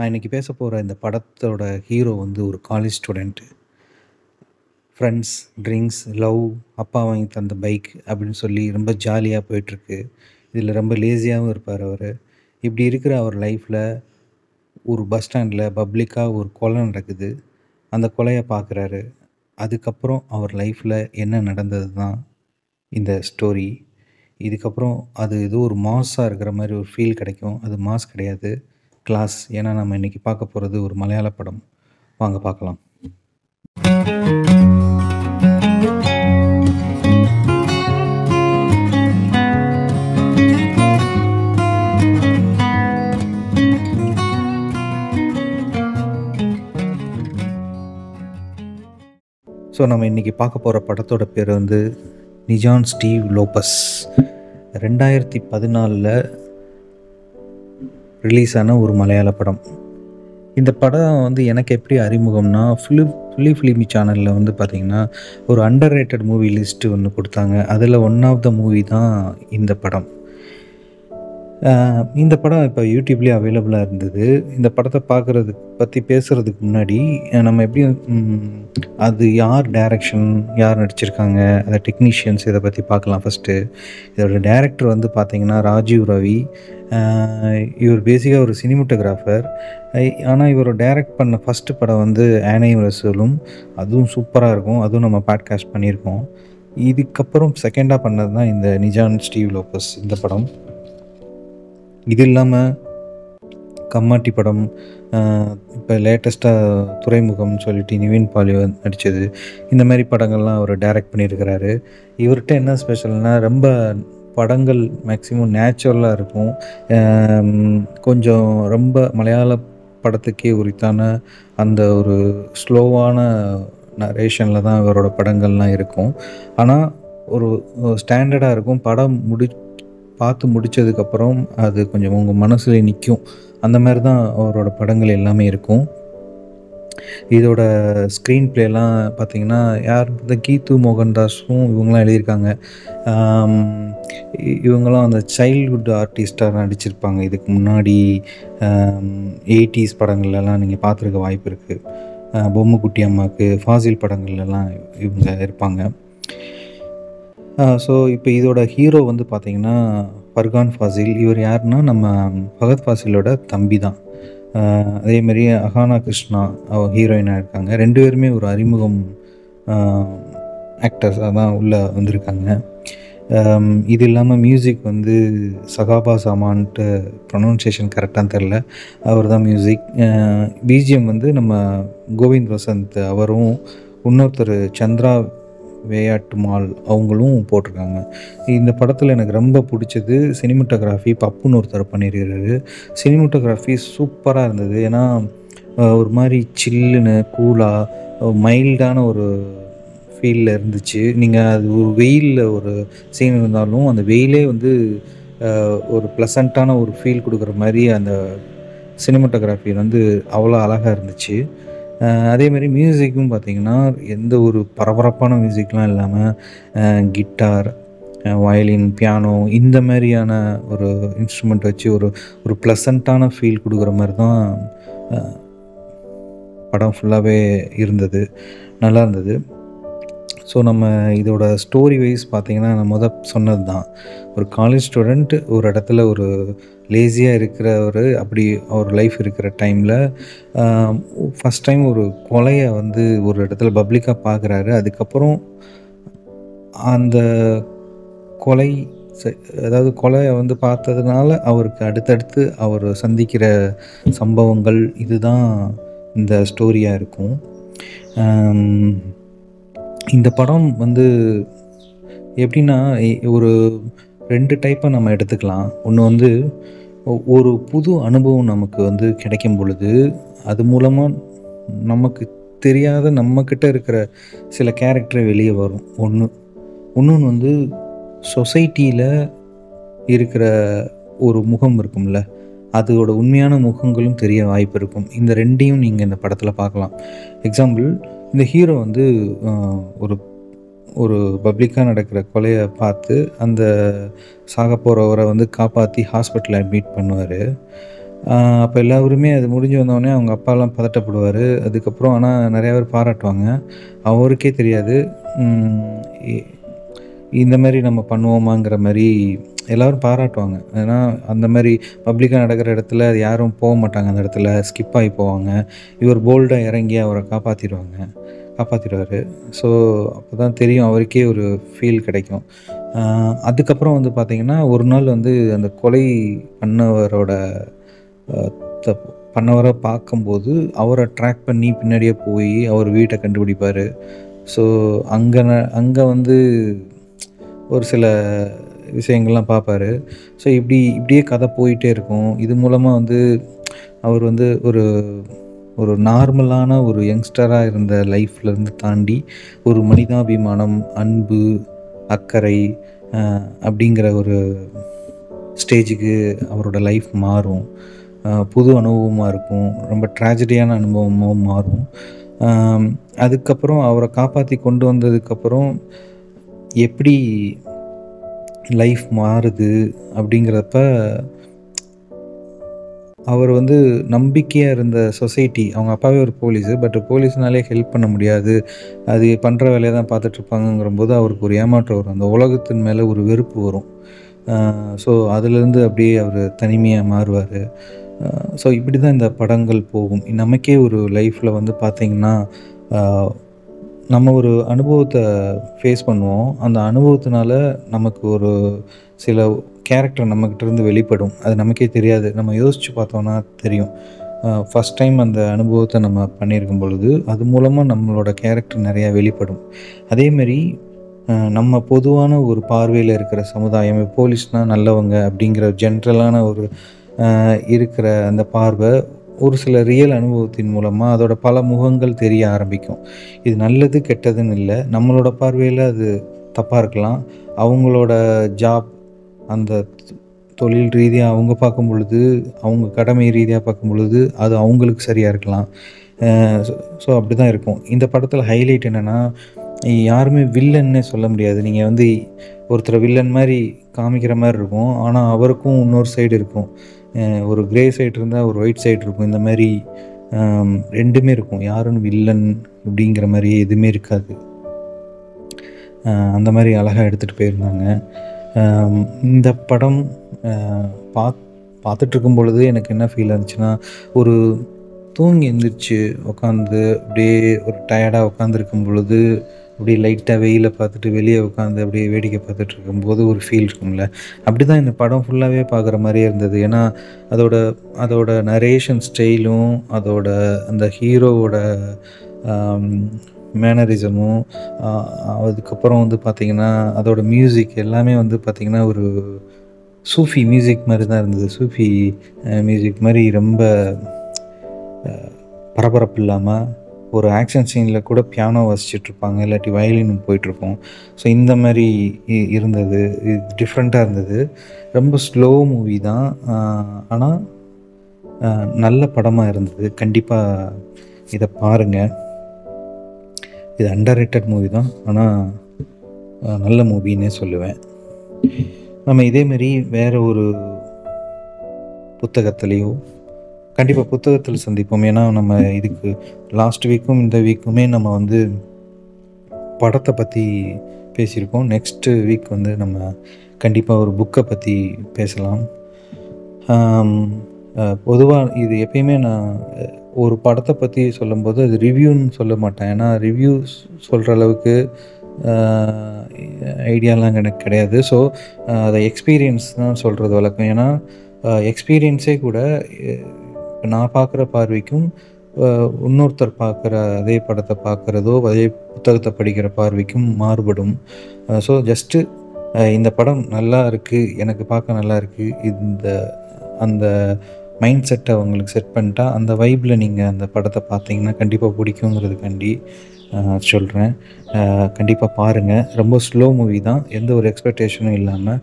நான் இன்னைக்கு பேச போற இந்த படத்தோட ஹீரோ வந்து ஒரு college student. Friends, drinks, love, அப்பா வாங்கி தந்த பைக் அப்படின்னு சொல்லி ரொம்ப ஜாலியா போயிட்டுருக்கு. இதில ரொம்ப லேசியாவும் இருப்பாரு அவரு. இப்படி இருக்கிற அவர் லைஃப்ல ஒரு பஸ் ஸ்டாண்ட்ல பப்ளிக்கா ஒரு கொலை நடக்குது. அந்த கொலைய பார்க்குறாரு. அதுக்கப்புறம் அவர் லைஃப்ல என்ன நடந்தது தான் இந்த ஸ்டோரி. இதுக்கப்புறம் அது ஏதோ ஒரு மாஸா இருக்கிற மாரி ஒரு ஃபீல் கிடைக்கும். அது மாஸ் கிடையாது. கிளாஸ். ஏன்னா நம்ம இன்னைக்கு பார்க்க போறது ஒரு மலையாள படம். வாங்க பார்க்கலாம். ஸோ நம்ம இன்னைக்கு பார்க்க போற படத்தோட பேர் வந்து நிஜான் ஸ்டீவ் லோபஸ். 2014ல் ரிலீஸ் ஆன ஒரு மலையாள படம். இந்த படம் வந்து எனக்கு எப்படி அறிமுகம்னா, ஃபிலிமி சேனலில் வந்து பார்த்திங்கன்னா, ஒரு அண்டர் ரேட்டட் மூவி லிஸ்ட்டு ஒன்று கொடுத்தாங்க. அதில் ஒன் ஆஃப் த மூவி தான் இந்த படம். இந்த படம் இப்போ யூடியூப்லேயே அவைலபிளாக இருந்தது. இந்த படத்தை பற்றி பேசுகிறதுக்கு முன்னாடி நம்ம எப்படியும் அது யார் டைரக்ஷன், யார் நடிச்சிருக்காங்க, அந்த டெக்னீஷியன்ஸ் இதை பற்றி பார்க்கலாம் ஃபஸ்ட்டு. இதோட டைரக்டர் வந்து பார்த்திங்கன்னா ராஜீவ் ரவி. இவர் பேசிக்காக ஒரு சினிமோட்டோகிராஃபர். ஆனால் இவர் டைரக்ட் பண்ண ஃபஸ்ட்டு படம் வந்து ஆனையும் ரசூலும். அதுவும் சூப்பராக இருக்கும். அதுவும் நம்ம பாட்காஸ்ட் பண்ணியிருக்கோம். இதுக்கப்புறம் செகண்டாக பண்ணது தான் இந்த நிஜான் ஸ்டீவ் லோபஸ் இந்த படம். இது இல்லாமல் கம்மாட்டி படம், இப்போ லேட்டஸ்ட்டாக துறைமுகம்னு சொல்லிட்டு நிவின் பாலி நடித்தது, இந்த மாதிரி படங்கள்லாம் அவர் டைரக்ட் பண்ணியிருக்கிறாரு. இவர்கிட்ட என்ன ஸ்பெஷல்னால், ரொம்ப படங்கள் மேக்ஸிமம் நேச்சுரலாக இருக்கும். கொஞ்சம் ரொம்ப மலையாள படத்துக்கே உரித்தான அந்த ஒரு ஸ்லோவான நரேஷனில் தான் இவரோட படங்கள்லாம் இருக்கும். ஆனால் ஒரு ஸ்டாண்டர்டாக இருக்கும். படம் பார்த்து முடித்ததுக்கப்புறம் அது கொஞ்சம் உங்கள் மனசில் நிற்கும். அந்த மாதிரி தான் அவரோட படங்கள் எல்லாமே இருக்கும். இதோட ஸ்க்ரீன் ப்ளேலாம் பார்த்திங்கன்னா, யார் இந்த கீது மோகன்தாஸும் இவங்களாம் எழுதியிருக்காங்க. இவங்களாம் அந்த சைல்ட்ஹுட் ஆர்டிஸ்ட்டாக நடிச்சிருப்பாங்க. இதுக்கு முன்னாடி 80s படங்கள்லாம் நீங்கள் பார்த்துருக்க வாய்ப்பு இருக்குது. பொம்முக்குட்டி அம்மாவுக்கு, ஃபாசில் படங்கள்லாம் இவங்க இருப்பாங்க. ஸோ இப்போ இதோட ஹீரோ வந்து பார்த்திங்கன்னா ஃபர்கான் ஃபாசில். இவர் யாருன்னா நம்ம ஃபகத் ஃபாசிலோட தம்பி தான். அதேமாரி அஹானா கிருஷ்ணா ஹீரோயினாக இருக்காங்க. 2 பேருமே ஒரு அறிமுகம் ஆக்டர்ஸாக தான் உள்ளே வந்திருக்காங்க. இது இல்லாமல் மியூசிக் வந்து சகாபா சாமான்ட்டு ப்ரொனவுன்சியேஷன் கரெக்டாக தெரில, அவர் தான் மியூசிக். பிஜிஎம் வந்து நம்ம கோவிந்த் வசந்த் அவரும் இன்னொருத்தர் சந்திரா வேயாட்டுமால் அவங்களும் போட்டிருக்காங்க. இந்த படத்தில் எனக்கு ரொம்ப பிடிச்சது சினிமோட்டோகிராஃபி. பப்புன்னு ஒருத்தர் பண்ணியிருக்கிறாரு. சினிமோட்டோகிராஃபி சூப்பராக இருந்தது. ஏன்னா ஒரு மாதிரி சில்லுன்னு கூலாக மைல்டான ஒரு ஃபீலில் இருந்துச்சு. நீங்கள் அது ஒரு வெயிலில் ஒரு சீன் இருந்தாலும் அந்த வெயிலே வந்து ஒரு ப்ளசண்ட்டான ஒரு ஃபீல் கொடுக்குற மாதிரி அந்த சினிமோட்டோகிராஃபி வந்து அவ்வளோ அழகாக இருந்துச்சு. அதேமாதிரி மியூசிக்கும் பார்த்திங்கன்னா, எந்த ஒரு பரபரப்பான மியூசிக்லாம் இல்லாமல் கிட்டார், வயலின், பியானோ இந்த மாதிரியான ஒரு இன்ஸ்ட்ருமெண்ட் வச்சு ஒரு ப்ளசண்ட்டான ஃபீல் கொடுக்குற மாதிரி தான் படம் ஃபுல்லாகவே இருந்தது. நல்லா இருந்தது. ஸோ நம்ம இதோட ஸ்டோரி வைஸ் பார்த்திங்கன்னா, நான் சொன்னது தான். ஒரு காலேஜ் ஸ்டூடெண்ட் ஒரு இடத்துல ஒரு லேசியாக இருக்கிறவர், அப்படி அவர் லைஃப் இருக்கிற டைமில் ஃபஸ்ட் டைம் ஒரு கொலையை வந்து ஒரு இடத்துல பப்ளிக்காக பார்க்குறாரு. அதுக்கப்புறம் அந்த கொலை அதாவது கொலையை வந்து பார்த்ததுனால அவருக்கு அடுத்தடுத்து அவர் சந்திக்கிற சம்பவங்கள் இதுதான் இந்த ஸ்டோரியாக இருக்கும். இந்த படம் வந்து எப்படின்னா, ஒரு 2 டைப்பாக நம்ம எடுத்துக்கலாம். ஒன்று வந்து ஒரு புது அனுபவம் நமக்கு வந்து கிடைக்கும் பொழுது, அது மூலமாக நமக்கு தெரியாத நம்மக்கிட்ட இருக்கிற சில கேரக்டர் வெளியே வரும். இன்னொன்று வந்து சொசைட்டியில் இருக்கிற ஒரு முகம் இருக்கும்ல, அதோட உண்மையான முகங்களும் தெரிய வாய்ப்பு இருக்கும். இந்த 2யும் நீங்கள் இந்த படத்தில் பார்க்கலாம். எக்ஸாம்பிள், இந்த ஹீரோ வந்து ஒரு பப்ளிக்காக நடக்கிற கொலையை பார்த்து அந்த சாக போகிறவரை வந்து காப்பாற்றி ஹாஸ்பிட்டலில் அட்மிட் பண்ணுவார். அப்போ எல்லாருமே அது முடிஞ்சு வந்தோடனே அவங்க அப்பாலாம் பதட்டப்படுவார். அதுக்கப்புறம் ஆனால் நிறையா பேர் பாராட்டுவாங்க. அவருக்கே தெரியாது இ இந்த மாரி நம்ம பண்ணுவோமாங்கிற மாரி எல்லாரும் பாராட்டுவாங்க. ஏன்னா அந்த மாரி பப்ளிக்கா நடக்கிற இடத்துல யாரும் மாட்டாங்க. அந்த இடத்துல ஸ்கிப் ஆகி போவாங்க. இவர் போல்டா இறங்கி அவர காப்பாத்திருவாரு. ஸோ அப்போ தான் தெரியும் அவருக்கே ஒரு ஃபீல் கிடைக்கும். அதுக்கப்புறம் வந்து பார்த்தீங்கன்னா, ஒரு நாள் வந்து அந்த கொலை பண்ணவரோட அ தப் பண்ணவர பார்க்கும்போது, அவர ட்ராக் பண்ணி பின்னாடியே போயி அவர் வீட்ட கண்டுபிடிப்பாரு. ஸோ அங்க வந்து ஒரு சில விஷயங்கள்லாம் பார்ப்பாரு. ஸோ இப்படியே கதை போயிட்டே இருக்கும். இது மூலமா வந்து அவர் வந்து ஒரு ஒரு நார்மலான ஒரு யங்ஸ்டரா இருந்த லைஃப்லேருந்து தாண்டி, ஒரு மனிதாபிமானம், அன்பு, அக்கறை அப்படிங்கிற ஒரு ஸ்டேஜுக்கு அவரோட லைஃப் மாறும். புது அனுபவமா இருக்கும். ரொம்ப ட்ராஜடியான அனுபவமாவும் மாறும். அதுக்கப்புறம் அவர காப்பாத்தி கொண்டு வந்ததுக்கப்புறம் எப்படி லைஃப் மாறுது அப்படிங்கிறப்ப, அவர் வந்து நம்பிக்கையா இருந்த சொசைட்டி அவங்க அப்பாவே ஒரு போலீஸு. பட் போலீஸ்னாலே ஹெல்ப் பண்ண முடியாது. அது பண்ற வேலைய தான் பார்த்துட்ருப்பாங்கங்கிறம்போது அவருக்கு ஒரு ஏமாற்றம் வரும். அந்த உலகத்தின் மேல ஒரு வெறுப்பு வரும். ஸோ அதுலேருந்து அப்படியே அவரு தனிமையா மாறுவாரு. ஸோ இப்படி தான் இந்த படங்கள் போகும். நமக்கே ஒரு லைஃப்ல வந்து பார்த்தீங்கன்னா, அ நம்ம ஒரு அனுபவத்த ஃபேஸ் பண்ணுவோம். அந்த அனுபவத்தினால நமக்கு ஒரு சில கேரக்டர் நம்மகிட்டருந்து வெளிப்படும். அது நமக்கே தெரியாது. நம்ம யோசிச்சு பார்த்தோம்னா தெரியும். ஃபர்ஸ்ட் டைம் அந்த அனுபவத்த நம்ம பண்ணியிருக்கும் பொழுது, அது மூலமா நம்மளோட கேரக்டர் நெறையா வெளிப்படும். அதேமாரி நம்ம பொதுவான ஒரு பார்வையில இருக்கிற சமுதாயம், போலீஸ்னா நல்லவங்க அப்படிங்கிற ஜென்ரலான ஒரு இருக்கிற அந்த பார்வை, ஒரு சில ரியல் அனுபவத்தின் மூலமா அதோட பல முகங்கள் தெரிய ஆரம்பிக்கும். இது நல்லது, கெட்டதுன்னு இல்ல. நம்மளோட பார்வையில அது தப்பா இருக்கலாம். அவங்களோட ஜாப் அந்த தொழில் ரீதியா அவங்க பார்க்கும் பொழுது, அவங்க கடமை ரீதியா பார்க்கும் பொழுது, அது அவங்களுக்கு சரியா இருக்கலாம். அ ஸோ ஸோ அப்படிதான் இருக்கும். இந்த படத்தில ஹைலைட் என்னன்னா, யாருமே வில்லன்னே சொல்ல முடியாது. நீங்க வந்து ஒருத்தர வில்லன் மாரி காமிக்கிற மாரி இருக்கும். ஆனா, அவருக்கும் இன்னொரு சைடு இருக்கும். ஒரு கிரே சைடு இருந்தா, ஒரு ஒயிட் சைடு இருக்கும். இந்த மாரி 2மே இருக்கும். யாரும் வில்லன் இப்படிங்கிற மாரி எதுவுமே இருக்காது. அந்த மாரி அழகா எடுத்துட்டு போயிருந்தாங்க. இந்த படம் அ பாத் பார்த்துட்ருக்கும் பொழுது எனக்கு என்ன ஃபீல் ஆச்சுன்னா, ஒரு தூங்கி எந்திரிச்சு உட்காந்து அப்படியே ஒரு டயர்டா உட்காந்துருக்கும் பொழுது, அப்படியே லைட்டா வெயில பார்த்துட்டு வெளிய உட்காந்து அப்படியே வேடிக்கை பார்த்துட்டு இருக்கும்போது ஒரு ஃபீல் இருக்கும்ல. அப்படிதான் இந்த படம் ஃபுல்லாவே பார்க்குற மாரியே இருந்தது. ஏன்னா, அதோட அதோட நரேஷன் ஸ்டைலும், அதோட அந்த ஹீரோவோட அம் மேனரிசமும், அ அதுக்கப்புறம் வந்து பார்த்தீங்கன்னா, அதோட மியூசிக் எல்லாமே வந்து பார்த்தீங்கன்னா, ஒரு சூஃபி மியூசிக் மாரி தான் இருந்தது. சூஃபி மியூசிக் மாரி ரொம்ப அ பரபரப்பு இல்லாம, ஒரு ஆக்ஷன் சீன்ல கூட பியானோ வாசிச்சுட்ருப்பாங்க. இல்லாட்டி வயலின் போயிட்டுருக்கும். ஸோ இந்த மாரி இருந்தது. இது டிஃப்ரெண்ட்டா இருந்தது. ரொம்ப ஸ்லோ மூவி தான். ஆனா நல்ல படமா இருந்தது. கண்டிப்பா இத பாருங்க. இது அண்டர் ரேட்டட் மூவி தான். ஆனா நல்ல மூவின்னே சொல்லுவேன். நம்ம இதே மாரி வேற ஒரு புத்தகத்திலயோ கண்டிப்பா புத்தகத்தில் சந்திப்போம். ஏன்னா, நம்ம இதுக்கு லாஸ்ட் வீக்கும், இந்த வீக்குமே நம்ம வந்து படத்த பத்தி பேசியிருக்கோம். நெக்ஸ்ட் வீக் வந்து நம்ம கண்டிப்பா ஒரு புக்க பத்தி பேசலாம். ஆம் பொதுவா இது எப்பயுமே நான் ஒரு படத்த பத்தி சொல்லும்போது, அது ரிவ்யூன்னு சொல்ல மாட்டேன். ஏன்னா, ரிவ்யூஸ் சொல்ற அளவுக்கு அ ஐடியாலாம் எனக்கு கிடையாது. ஸோ, அத எக்ஸ்பீரியன்ஸ் தான் சொல்றது வழக்கம். ஏன்னா, எக்ஸ்பீரியன்ஸே கூட எ நான் பார்க்குற பார்வைக்கும், அ இன்னொருத்தர் பார்க்குற அதே படத்த பார்க்குறதோ, அதே புத்தகத்த படிக்கிற பார்வைக்கும் மாறுபடும். ஸோ ஜஸ்ட்டு இந்த படம் நல்லா இருக்கு, எனக்கு பார்க்க நல்லா இருக்கு. அந்த மைண்ட் செட்ட உங்களுக்கு செட் பண்ணிட்டா, அந்த வைப்ல நீங்க அந்த படத்த பார்த்தீங்கன்னா, கண்டிப்பா பிடிக்குங்கிறதுக்காண்டி சொல்றேன். கண்டிப்பா பாருங்க. ரொம்ப ஸ்லோ மூவி தான். எந்த ஒரு எக்ஸ்பெக்டேஷனும் இல்லாம,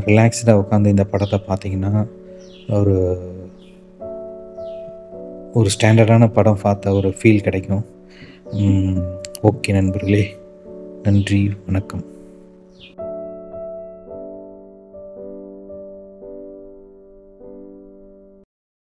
ரிலாக்ஸ்டா உட்காந்து இந்த படத்த பார்த்தீங்கன்னா, ஒரு ஒரு ஸ்டாண்டர்டான படம் பார்த்த ஒரு ஃபீல் கிடைக்கும். ஓகே நண்பர்களே. நன்றி. வணக்கம்.